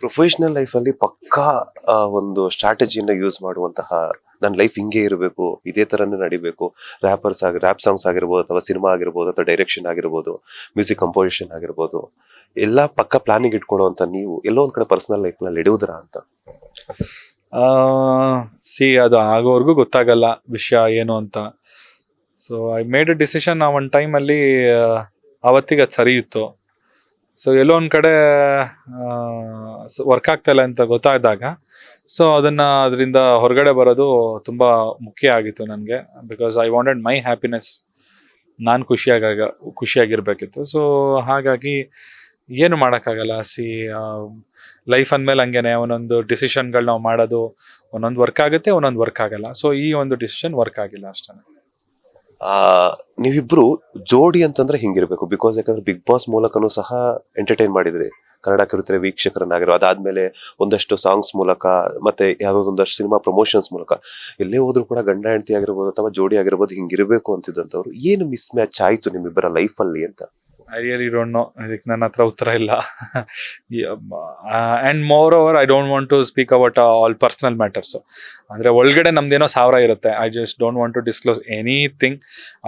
Professional ಲೈಫಲ್ಲಿ ಪಕ್ಕಾ ಒಂದು ಸ್ಟ್ರಾಟಜಿಯನ್ನ ಯೂಸ್ ಮಾಡುವಂತಹ ನನ್ನ ಲೈಫ್ ಹಿಂಗೆ ಇರಬೇಕು, ಇದೇ ಥರನೇ ನಡಿಬೇಕು, ರ್ಯಾಪ್ ಸಾಂಗ್ಸ್ ಆಗಿರ್ಬೋದು, ಅಥವಾ ಸಿನಿಮಾ ಆಗಿರ್ಬೋದು, ಅಥವಾ ಡೈರೆಕ್ಷನ್ ಆಗಿರ್ಬೋದು, ಮ್ಯೂಸಿಕ್ ಕಂಪೋಸಿಷನ್ ಆಗಿರ್ಬೋದು, ಎಲ್ಲ ಪಕ್ಕ ಪ್ಲಾನಿಂಗ್ ಇಟ್ಕೊಳ್ಳುವಂಥ ನೀವು ಎಲ್ಲೋ ಒಂದು ಕಡೆ ಪರ್ಸನಲ್ ಲೈಫ್ನಲ್ಲಿ ನಡೆಯುವುದರ ಅಂತ? ಅದು ಆಗೋವರೆಗೂ ಗೊತ್ತಾಗಲ್ಲ ವಿಷಯ ಏನು ಅಂತ. So I made a decision ಆ ಒಂದು ಟೈಮಲ್ಲಿ, ಅವತ್ತಿಗೆ ಅದು ಸರಿ ಇತ್ತು. ಸೊ ಎಲ್ಲೋ ಒಂದು ಕಡೆ ವರ್ಕ್ ಆಗ್ತಾಯಿಲ್ಲ ಅಂತ ಗೊತ್ತಾದಾಗ, ಸೊ ಅದರಿಂದ ಹೊರಗಡೆ ಬರೋದು ತುಂಬ ಮುಖ್ಯ ಆಗಿತ್ತು ನನಗೆ. Because I wanted my happiness, ನಾನು ಖುಷಿಯಾಗಿರ್ಬೇಕಿತ್ತು. ಸೊ ಹಾಗಾಗಿ ಏನು ಮಾಡೋಕ್ಕಾಗಲ್ಲ. ಲೈಫ್ ಅಂದಮೇಲೆ ಹಂಗೇನೆ, ಒಂದೊಂದು ಡಿಸಿಷನ್ಗಳು ನಾವು ಮಾಡೋದು, ಒಂದೊಂದು ವರ್ಕ್ ಆಗುತ್ತೆ, ಒಂದೊಂದು ವರ್ಕ್ ಆಗಲ್ಲ. ಸೊ ಈ ಒಂದು ಡಿಸಿಷನ್ ವರ್ಕ್ ಆಗಿಲ್ಲ ಅಷ್ಟೇ. ನೀವಿಬ್ರು ಜೋಡಿ ಅಂತಂದ್ರೆ ಹಿಂಗಿರ್ಬೇಕು. ಬಿಕಾಸ್ ಯಾಕಂದ್ರೆ ಬಿಗ್ ಬಾಸ್ ಮೂಲಕನೂ ಸಹ ಎಂಟರ್ಟೈನ್ ಮಾಡಿದ್ರಿ ಕನ್ನಡ ಕಿರುತೆರೆ ವೀಕ್ಷಕರನ್ನಾಗಿರೋ, ಅದಾದ್ಮೇಲೆ ಒಂದಷ್ಟು ಸಾಂಗ್ಸ್ ಮೂಲಕ, ಮತ್ತೆ ಯಾವುದೋ ಒಂದಷ್ಟು ಸಿನಿಮಾ ಪ್ರಮೋಷನ್ಸ್ ಮೂಲಕ ಎಲ್ಲೇ ಹೋದ್ರು ಕೂಡ ಗಂಡ ಹೆಂಡತಿ ಆಗಿರ್ಬೋದು ಅಥವಾ ಜೋಡಿ ಆಗಿರ್ಬೋದು ಹಿಂಗಿರ್ಬೇಕು ಅಂತಿದ್ದಂಥವ್ರು. ಏನು ಮಿಸ್ ಮ್ಯಾಚ್ ಆಯ್ತು ನಿಮ್ಮಿಬ್ಬರ ಲೈಫಲ್ಲಿ ಅಂತ? I really don't know. ಇದಕ್ಕೆ ನನ್ನ ಹತ್ರ ಉತ್ತರ ಇಲ್ಲ. And moreover I don't want to speak about all personal matters. ಅಂದರೆ ಒಳಗಡೆ ನಮ್ದೇನೋ 1000 ಇರುತ್ತೆ. I just don't want to disclose anything.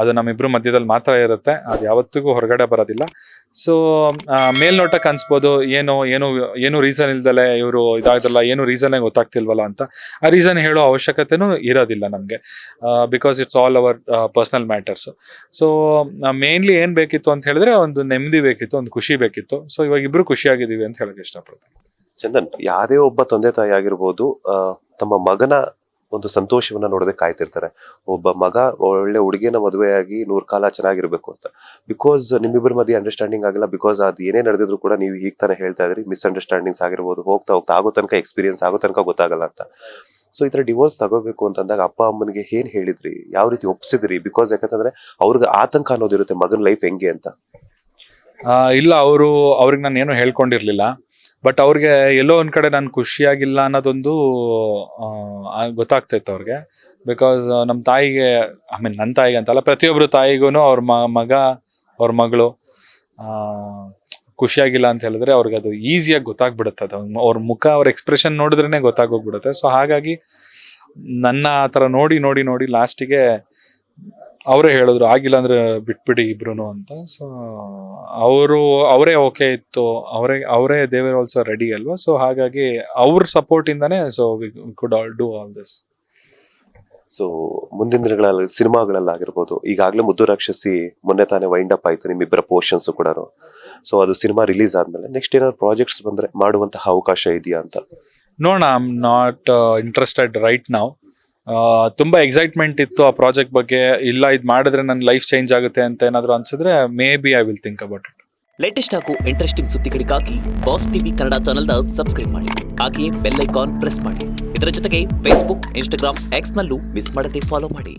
ಅದು ನಮ್ಮಿಬ್ಬರು ಮಧ್ಯದಲ್ಲಿ ಮಾತ್ರ ಇರುತ್ತೆ, ಅದು ಯಾವತ್ತಿಗೂ ಹೊರಗಡೆ ಬರೋದಿಲ್ಲ. ಸೊ ಮೇಲ್ನೋಟಕ್ಕೆ ಅನ್ಸ್ಬೋದು, ಏನು ರೀಸನ್ ಇಲ್ದಲೆ ಇವರು ಇದಾಗಲ್ಲ, ಏನು ರೀಸನ್ನೇ ಗೊತ್ತಾಗ್ತಿಲ್ವಲ್ಲ ಅಂತ. ಆ ರೀಸನ್ ಹೇಳೋ ಅವಶ್ಯಕತೆನೂ ಇರೋದಿಲ್ಲ ನಮಗೆ, because it's all our personal matters. So mainly ಏನು ಬೇಕಿತ್ತು ಅಂತ ಹೇಳಿದ್ರೆ, ಒಂದು ನೆಮ್ಮದಿ ಬೇಕಿತ್ತು, ಒಂದು ಖುಷಿ ಬೇಕಿತ್ತು. ಸೊ ಇವಾಗ ಇಬ್ರು ಖುಷಿಯಾಗಿದ್ದೀವಿ ಅಂತ ಹೇಳಕ್ ಇಷ್ಟಪಡ್ತೀನಿ. ಚಂದನ್, ಯಾವುದೇ ಒಬ್ಬ ತಂದೆ ತಾಯಿ ಆಗಿರ್ಬೋದು ತಮ್ಮ ಮಗನ ಒಂದು ಸಂತೋಷವನ್ನ ನೋಡೋದೇ ಕಾಯ್ತಿರ್ತಾರೆ. ಒಬ್ಬ ಮಗ ಒಳ್ಳೆ ಹುಡುಗಿನ ಮದುವೆಯಾಗಿ 100 ಕಾಲ ಚೆನ್ನಾಗಿರ್ಬೇಕು ಅಂತ. ಬಿಕಾಸ್ ನಿಮ್ಮಿಬ್ಬರ ಮಧ್ಯೆ ಅಂಡರ್ಸ್ಟ್ಯಾಂಡಿಂಗ್ ಆಗಿಲ್ಲ. ಬಿಕಾಸ್ ಅದು ಏನೇ ನಡೆದಿದ್ರು ಕೂಡ ನೀವು ಈಗ ತಾನೇ ಹೇಳ್ತಾ ಇದ್ರಿ, ಮಿಸ್ಅಂಡರ್ಸ್ಟ್ಯಾಂಡಿಂಗ್ಸ್ ಆಗಿರ್ಬೋದು, ಹೋಗ್ತಾ ಆಗೋ ತನಕ ಎಕ್ಸ್ಪೀರಿಯನ್ಸ್ ಆಗೋ ತನಕ ಗೊತ್ತಾಗಲ್ಲ ಅಂತ. ಸೊ ಈ ಥರ ಡಿವೋರ್ಸ್ ತಗೋಬೇಕು ಅಂತಂದಾಗ ಅಪ್ಪ ಅಮ್ಮನಿಗೆ ಏನ್ ಹೇಳಿದ್ರಿ, ಯಾವ ರೀತಿ ಒಪ್ಸಿದ್ರಿ? ಬಿಕಾಸ್ ಯಾಕಂತಂದ್ರೆ ಅವ್ರಿಗೆ ಆತಂಕ ಅನ್ನೋದಿರುತ್ತೆ ಮಗನ ಲೈಫ್ ಹೆಂಗೆ ಅಂತ. ಇಲ್ಲ, ಅವ್ರಿಗೆ ನಾನು ಏನು ಹೇಳ್ಕೊಂಡಿರ್ಲಿಲ್ಲ. ಬಟ್ ಅವ್ರಿಗೆ ಎಲ್ಲೋ ಒಂದು ಕಡೆ ನಾನು ಖುಷಿಯಾಗಿಲ್ಲ ಅನ್ನೋದೊಂದು ಗೊತ್ತಾಗ್ತಾಯಿತ್ತು ಅವ್ರಿಗೆ. ಬಿಕಾಸ್ ನಮ್ಮ ತಾಯಿಗೆ, ನನ್ನ ತಾಯಿಗೆ ಅಂತಲ್ಲ, ಪ್ರತಿಯೊಬ್ಬರು ತಾಯಿಗೂ ಅವ್ರ ಮಗ ಅವ್ರ ಮಗಳು ಖುಷಿಯಾಗಿಲ್ಲ ಅಂತ ಹೇಳಿದ್ರೆ ಅವ್ರಿಗೆ ಅದು ಈಸಿಯಾಗಿ ಗೊತ್ತಾಗ್ಬಿಡುತ್ತೆ. ಅದು ಅವ್ರ ಮುಖ, ಅವ್ರ ಎಕ್ಸ್ಪ್ರೆಷನ್ ನೋಡಿದ್ರೇ ಗೊತ್ತಾಗೋಗ್ಬಿಡುತ್ತೆ. ಸೊ ಹಾಗಾಗಿ ನನ್ನ ಆ ಥರ ನೋಡಿ ಲಾಸ್ಟಿಗೆ ಅವರೇ ಹೇಳಿದ್ರು, ಆಗಿಲ್ಲ ಅಂದ್ರೆ ಬಿಟ್ಬಿಡಿ ಇಬ್ರು ಅಂತ. ಸೊ ಅವರೇ ಓಕೆ ಇತ್ತು, ಅವರೇ ದೇ ವರ್ ಆಲ್ಸೋ ರೆಡಿ ಅಲ್ವಾ. ಸೊ ಹಾಗಾಗಿ ಅವ್ರ ಸಪೋರ್ಟ್ ಇಂದಾನೆ so we could do all this. So ಮುಂದಿನ ದಿನಗಳಲ್ಲಿ ಸಿನಿಮಾಗಳಲ್ಲಾಗಿರ್ಬೋದು, ಈಗಾಗಲೇ ಮುದ್ದು ರಾಕ್ಷಸಿ ಮೊನ್ನೆ ತಾನೇ ವೈಂಡ್ ಅಪ್ ಆಯ್ತು ನಿಮ್ಮಿಬ್ಬರ ಪೋರ್ಷನ್ಸ್ ಕೂಡ. ಸೊ ಅದು ಸಿನಿಮಾ ರಿಲೀಸ್ ಆದ್ಮೇಲೆ ನೆಕ್ಸ್ಟ್ ಏನಾದ್ರು ಪ್ರಾಜೆಕ್ಟ್ಸ್ ಬಂದ್ರೆ ಮಾಡುವಂತಹ ಅವಕಾಶ ಇದೆಯಾ ಅಂತ? ನೋಡೋಣ, I am not interested right now. ತುಂಬಾ ಎಕ್ಸೈಟ್ಮೆಂಟ್ ಇತ್ತು ಆ ಪ್ರಾಜೆಕ್ಟ್ ಬಗ್ಗೆ. ಇಲ್ಲ, ಇದು ಮಾಡಿದ್ರೆ ನನ್ನ ಲೈಫ್ ಚೇಂಜ್ ಆಗುತ್ತೆ ಅಂತ ಏನಾದ್ರು ಅನ್ಸಿದ್ರೆ may be I will think about it. Latest ಹಾಗೂ ಇಂಟ್ರೆಸ್ಟಿಂಗ್ ಸುದ್ದಿಗಳಿಗಾಗಿ ಬಾಸ್ ಟಿವಿ ಕನ್ನಡ ಚಾನೆಲ್ನ ಸಬ್ಸ್ಕ್ರೈಬ್ ಮಾಡಿ, ಹಾಗೆಯೇ ಬೆಲ್ ಐಕಾನ್ ಪ್ರೆಸ್ ಮಾಡಿ. ಇದರ ಜೊತೆಗೆ ಫೇಸ್ಬುಕ್, ಇನ್ಸ್ಟಾಗ್ರಾಮ್, ಎಕ್ಸ್ ನಲ್ಲೂ ಮಿಸ್ ಮಾಡದೆ ಫಾಲೋ ಮಾಡಿ.